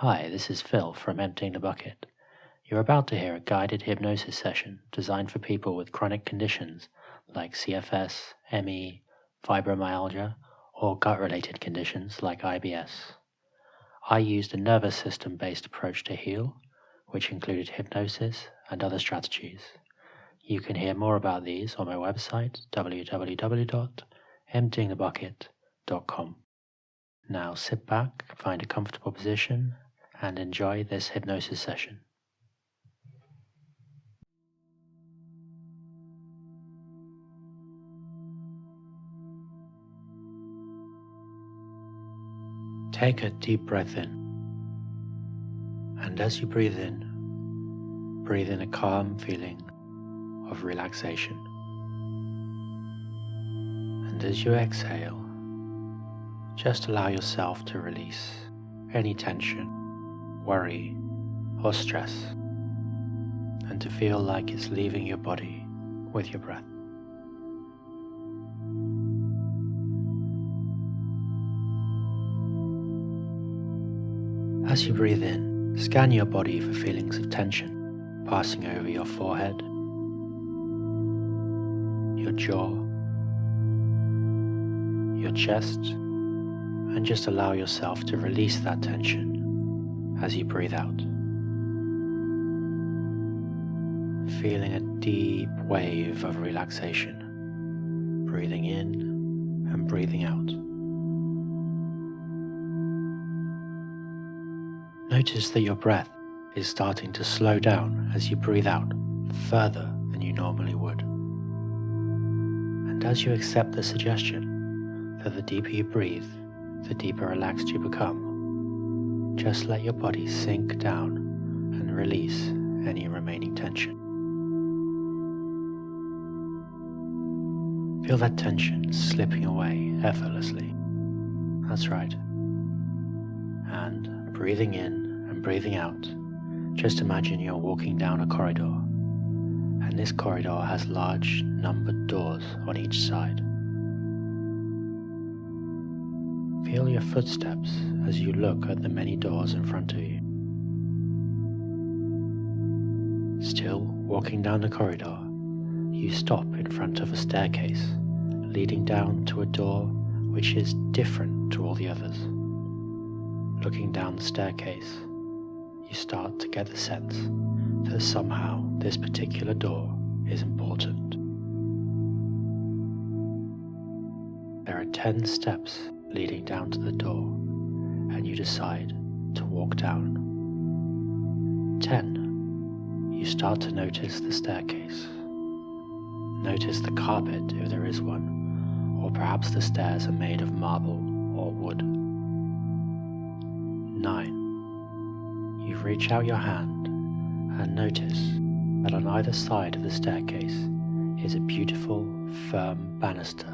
Hi, this is Phil from Emptying the Bucket. You're about to hear a guided hypnosis session designed for people with chronic conditions like CFS, ME, fibromyalgia, or gut-related conditions like IBS. I used a nervous system-based approach to heal, which included hypnosis and other strategies. You can hear more about these on my website, www.emptyingthebucket.com. Now sit back, find a comfortable position, and enjoy this hypnosis session. Take a deep breath in, and as you breathe in a calm feeling of relaxation. And as you exhale, just allow yourself to release any tension, worry, or stress, and to feel like it's leaving your body with your breath. As you breathe in, scan your body for feelings of tension passing over your forehead, your jaw, your chest, and just allow yourself to release that tension as you breathe out. Feeling a deep wave of relaxation, breathing in and breathing out. Notice that your breath is starting to slow down as you breathe out further than you normally would. And as you accept the suggestion that the deeper you breathe, the deeper relaxed you become, just let your body sink down and release any remaining tension. Feel that tension slipping away effortlessly. That's right. And breathing in and breathing out, just imagine you're walking down a corridor, and this corridor has large numbered doors on each side. Feel your footsteps as you look at the many doors in front of you. Still walking down the corridor, you stop in front of a staircase leading down to a door which is different to all the others. Looking down the staircase, you start to get the sense that somehow this particular door is important. There are 10 steps leading down to the door, and you decide to walk down. 10. You start to notice the staircase. Notice the carpet if there is one, or perhaps the stairs are made of marble or wood. 9. You reach out your hand and notice that on either side of the staircase is a beautiful, firm banister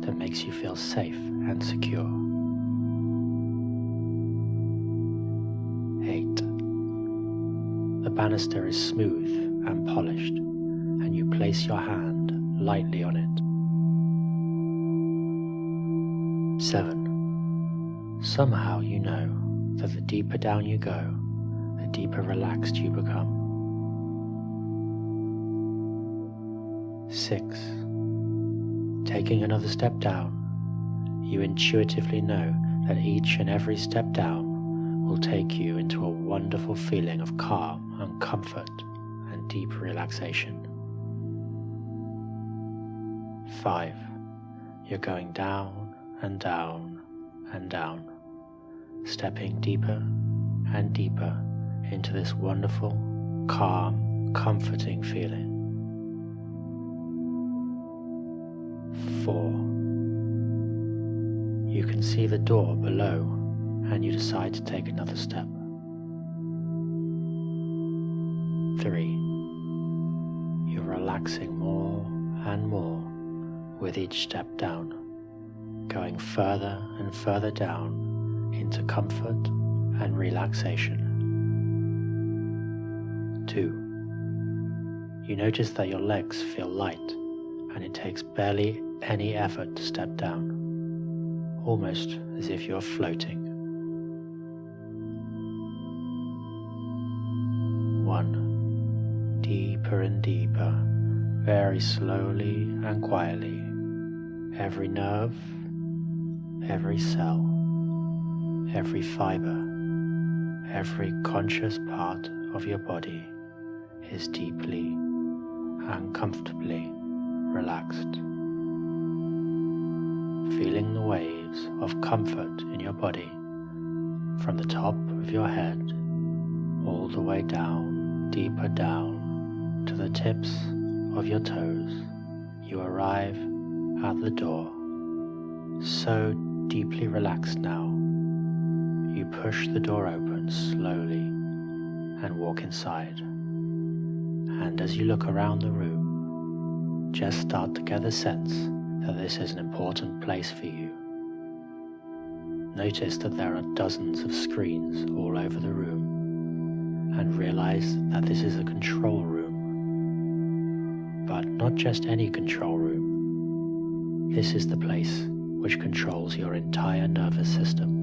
that makes you feel safe and secure. 8. The banister is smooth and polished, and you place your hand lightly on it. 7. Somehow you know that the deeper down you go, the deeper relaxed you become. 6. Taking another step down, you intuitively know that each and every step down will take you into a wonderful feeling of calm and comfort and deep relaxation. 5. You're going down and down and down, stepping deeper and deeper into this wonderful, calm, comforting feeling. 4. You can see the door below, and you decide to take another step. 3. You're relaxing more and more with each step down, going further and further down into comfort and relaxation. 2. You notice that your legs feel light, and it takes barely any effort to step down, almost as if you're floating. deeper and deeper, very slowly and quietly. Every nerve, every cell, every fiber, every conscious part of your body is deeply and comfortably relaxed. Feeling the waves of comfort in your body from the top of your head all the way down, deeper down to the tips of your toes, you arrive at the door. So deeply relaxed now, you push the door open slowly and walk inside. And as you look around the room, just start to get the sense that this is an important place for you. Notice that there are dozens of screens all over the room, and realize that this is a control room. But not just any control room. This is the place which controls your entire nervous system.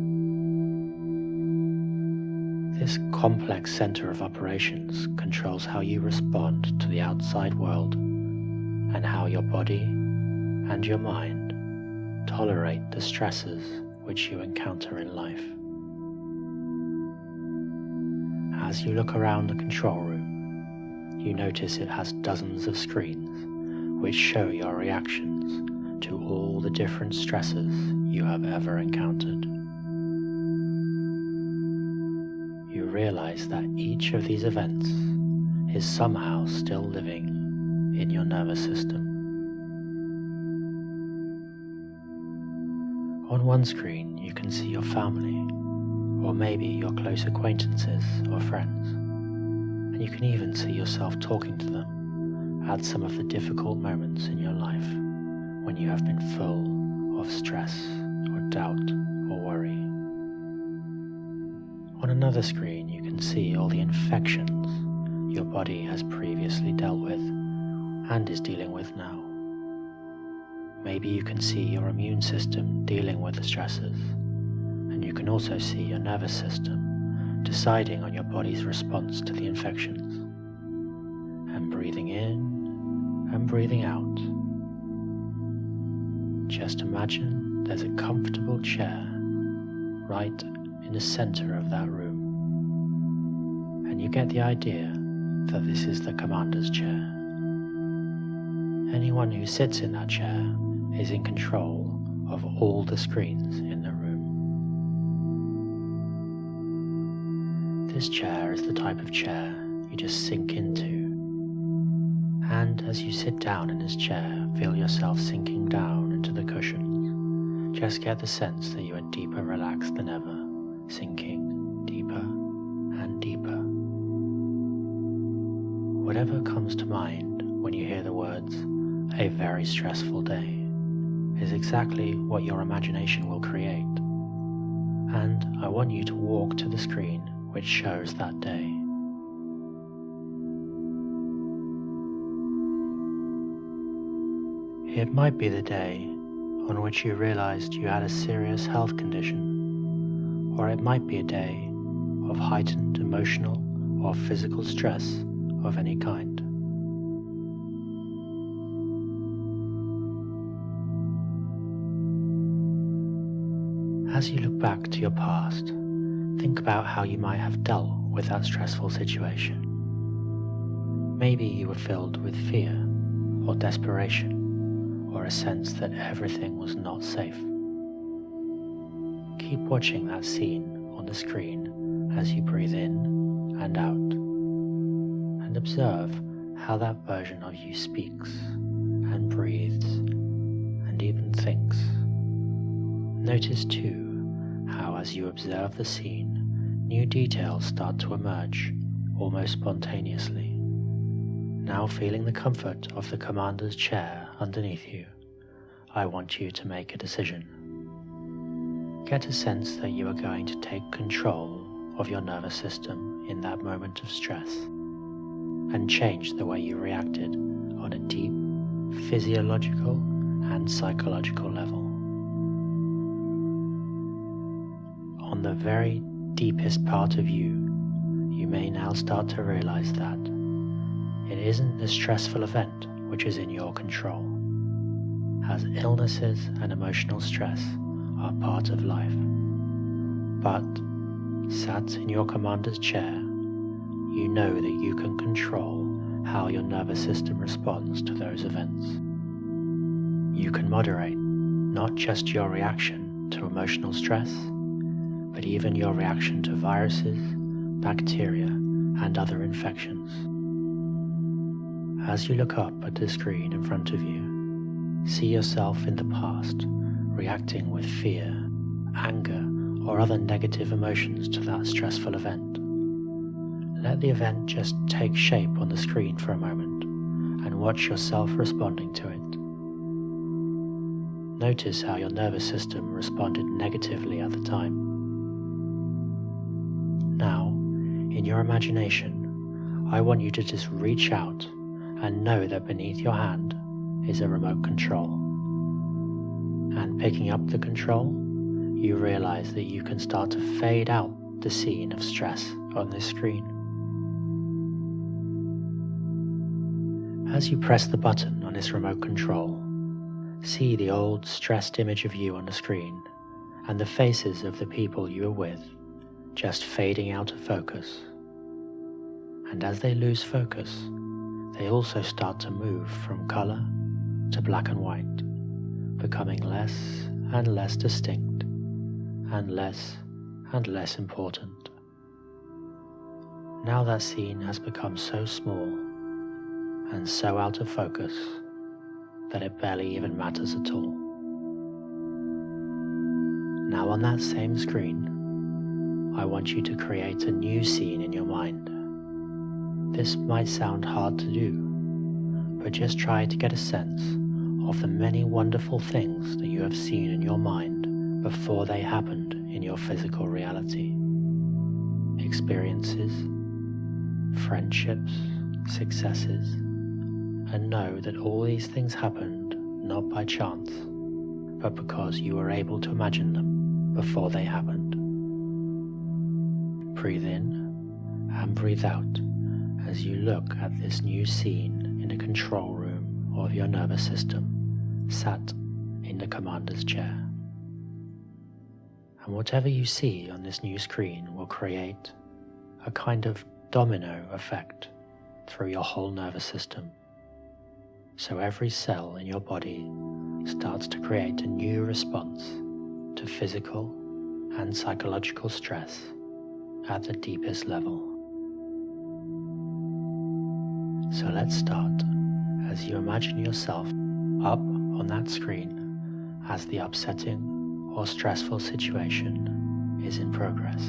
This complex center of operations controls how you respond to the outside world and how your body and your mind tolerate the stressors which you encounter in life. As you look around the control room, you notice it has dozens of screens which show your reactions to all the different stressors you have ever encountered. You realize that each of these events is somehow still living in your nervous system. On one screen you can see your family, or maybe your close acquaintances or friends, and you can even see yourself talking to them at some of the difficult moments in your life when you have been full of stress or doubt or worry. On another screen you can see all the infections your body has previously dealt with and is dealing with now. Maybe you can see your immune system dealing with the stressors, and you can also see your nervous system deciding on your body's response to the infections. And breathing in and breathing out. Just imagine there's a comfortable chair right in the center of that room, and you get the idea that this is the commander's chair. Anyone who sits in that chair is in control of all the screens in the room. This chair is the type of chair you just sink into, and as you sit down in this chair, feel yourself sinking down into the cushions. Just get the sense that you are deeper relaxed than ever, sinking deeper and deeper. Whatever comes to mind when you hear the words, "a very stressful day," is exactly what your imagination will create. And I want you to walk to the screen which shows that day. It might be the day on which you realized you had a serious health condition, or it might be a day of heightened emotional or physical stress of any kind. As you look back to your past, think about how you might have dealt with that stressful situation. Maybe you were filled with fear or desperation, or a sense that everything was not safe. Keep watching that scene on the screen as you breathe in and out, and observe how that version of you speaks and breathes and even thinks. Notice too how as you observe the scene, new details start to emerge almost spontaneously. Now feeling the comfort of the commander's chair underneath you, I want you to make a decision. Get a sense that you are going to take control of your nervous system in that moment of stress and change the way you reacted on a deep physiological and psychological level. On the very deepest part of you, you may now start to realize that It isn't a stressful event which is in your control, as illnesses and emotional stress are part of life. But, sat in your commander's chair, you know that you can control how your nervous system responds to those events. You can moderate not just your reaction to emotional stress, but even your reaction to viruses, bacteria, and other infections. As you look up at the screen in front of you, see yourself in the past reacting with fear, anger, or other negative emotions to that stressful event. Let the event just take shape on the screen for a moment and watch yourself responding to it. Notice how your nervous system responded negatively at the time. Now, in your imagination, I want you to just reach out and know that beneath your hand is a remote control. And picking up the control, you realize that you can start to fade out the scene of stress on this screen. As you press the button on this remote control, see the old stressed image of you on the screen and the faces of the people you are with just fading out of focus. And as they lose focus, they also start to move from color to black and white, becoming less and less distinct and less important. Now that scene has become so small and so out of focus that it barely even matters at all. Now on that same screen, I want you to create a new scene in your mind. This might sound hard to do, but just try to get a sense of the many wonderful things that you have seen in your mind before they happened in your physical reality. Experiences, friendships, successes, and know that all these things happened not by chance, but because you were able to imagine them before they happened. Breathe in and breathe out as you look at this new scene in the control room of your nervous system, sat in the commander's chair. And whatever you see on this new screen will create a kind of domino effect through your whole nervous system. So every cell in your body starts to create a new response to physical and psychological stress at the deepest level. So let's start as you imagine yourself up on that screen as the upsetting or stressful situation is in progress.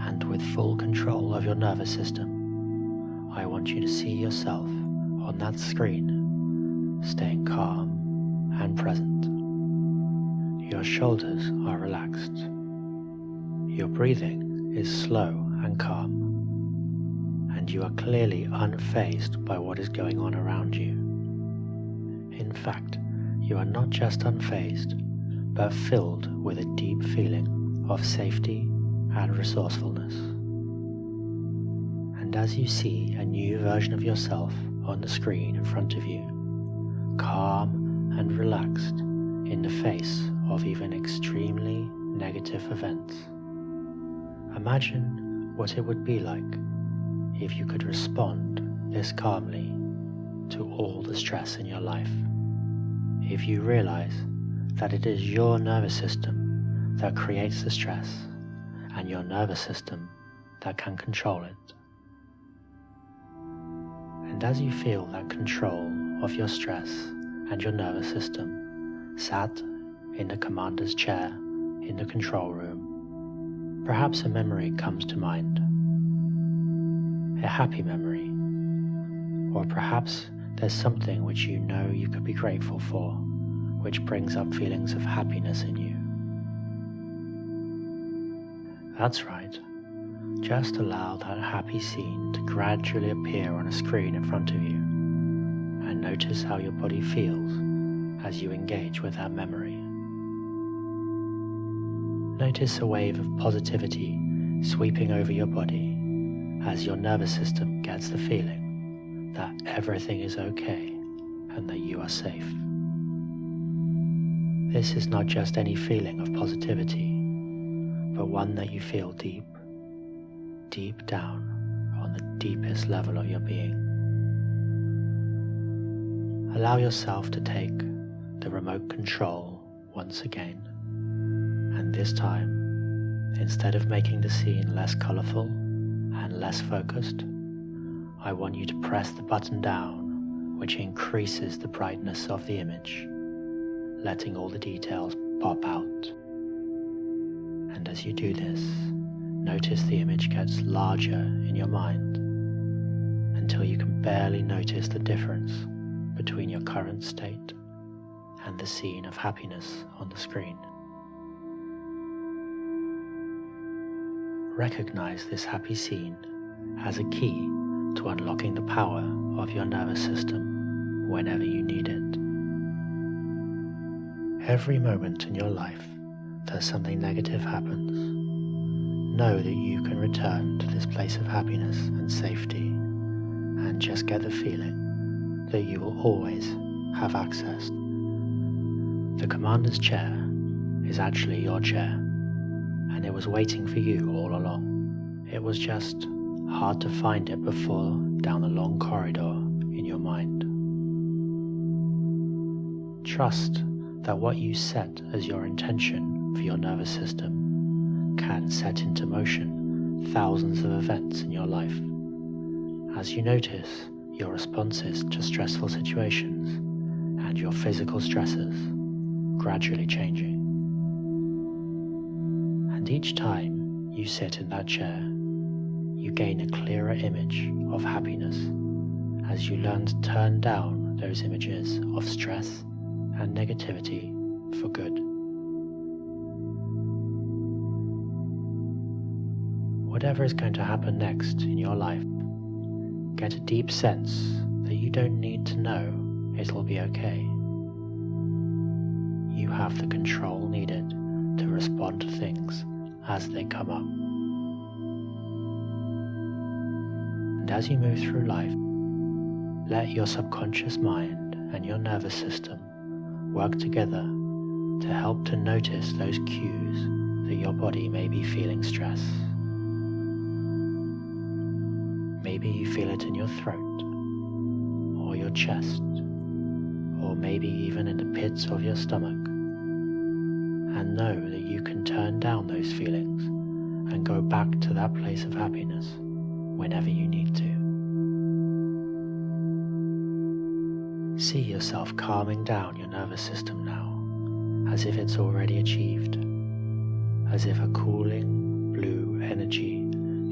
And with full control of your nervous system, I want you to see yourself on that screen, staying calm and present. Your shoulders are relaxed. Your breathing is slow and calm, and you are clearly unfazed by what is going on around you. In fact, you are not just unfazed, but filled with a deep feeling of safety and resourcefulness. And as you see a new version of yourself on the screen in front of you, calm and relaxed in the face of even extremely negative events, imagine what it would be like if you could respond this calmly to all the stress in your life. If you realize that it is your nervous system that creates the stress and your nervous system that can control it. And as you feel that control of your stress and your nervous system sat in the commander's chair in the control room, perhaps a memory comes to mind. A happy memory, or perhaps there's something which you know you could be grateful for, which brings up feelings of happiness in you. That's right. Just allow that happy scene to gradually appear on a screen in front of you, and notice how your body feels as you engage with that memory. Notice a wave of positivity sweeping over your body as your nervous system gets the feeling that everything is okay and that you are safe. This is not just any feeling of positivity, but one that you feel deep down on the deepest level of your being. Allow yourself to take the remote control once again, and this time, instead of making the scene less colorful and less focused, I want you to press the button down which increases the brightness of the image, letting all the details pop out. And as you do this, notice the image gets larger in your mind until you can barely notice the difference between your current state and the scene of happiness on the screen. Recognize this happy scene as a key to unlocking the power of your nervous system whenever you need it. Every moment in your life that something negative happens, know that you can return to this place of happiness and safety and just get the feeling that you will always have access. The commander's chair is actually your chair, and it was waiting for you all along. It was just hard to find it before down the long corridor in your mind. Trust that what you set as your intention for your nervous system can set into motion thousands of events in your life as you notice your responses to stressful situations and your physical stressors gradually changing. And each time you sit in that chair, you gain a clearer image of happiness as you learn to turn down those images of stress and negativity for good. Whatever is going to happen next in your life, get a deep sense that you don't need to know it'll be okay. You have the control needed to respond to things as they come up. And as you move through life, let your subconscious mind and your nervous system work together to help to notice those cues that your body may be feeling stress. Maybe you feel it in your throat, or your chest, or maybe even in the pits of your stomach. And know that you can turn down those feelings and go back to that place of happiness whenever you need to. See yourself calming down your nervous system now, as if it's already achieved, as if a cooling blue energy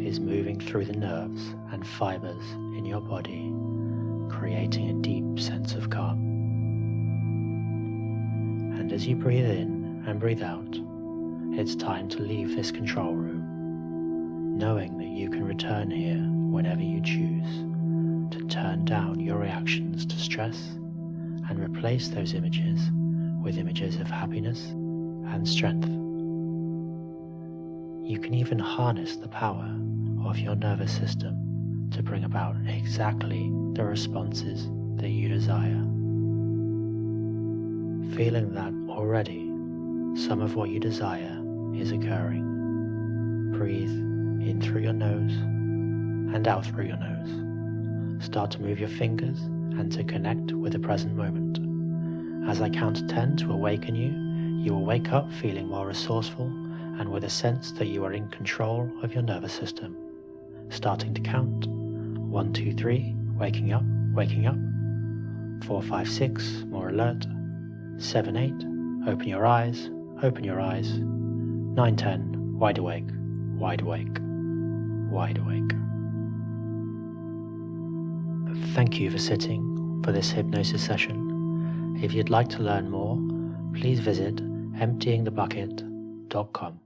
is moving through the nerves and fibers in your body, creating a deep sense of calm. And as you breathe in and breathe out, it's time to leave this control room, knowing that you can return here whenever you choose to turn down your reactions to stress and replace those images with images of happiness and strength. You can even harness the power of your nervous system to bring about exactly the responses that you desire. Feeling that already some of what you desire is occurring. Breathe in through your nose and out through your nose. Start to move your fingers and to connect with the present moment. As I count to 10 to awaken you, you will wake up feeling more resourceful and with a sense that you are in control of your nervous system. Starting to count. 1, 2, 3, waking up, 4, 5, 6, more alert. 7, 8, open your eyes, 9, 10, wide awake, wide awake, wide awake. Thank you for sitting for this hypnosis session. If you'd like to learn more, please visit emptyingthebucket.com.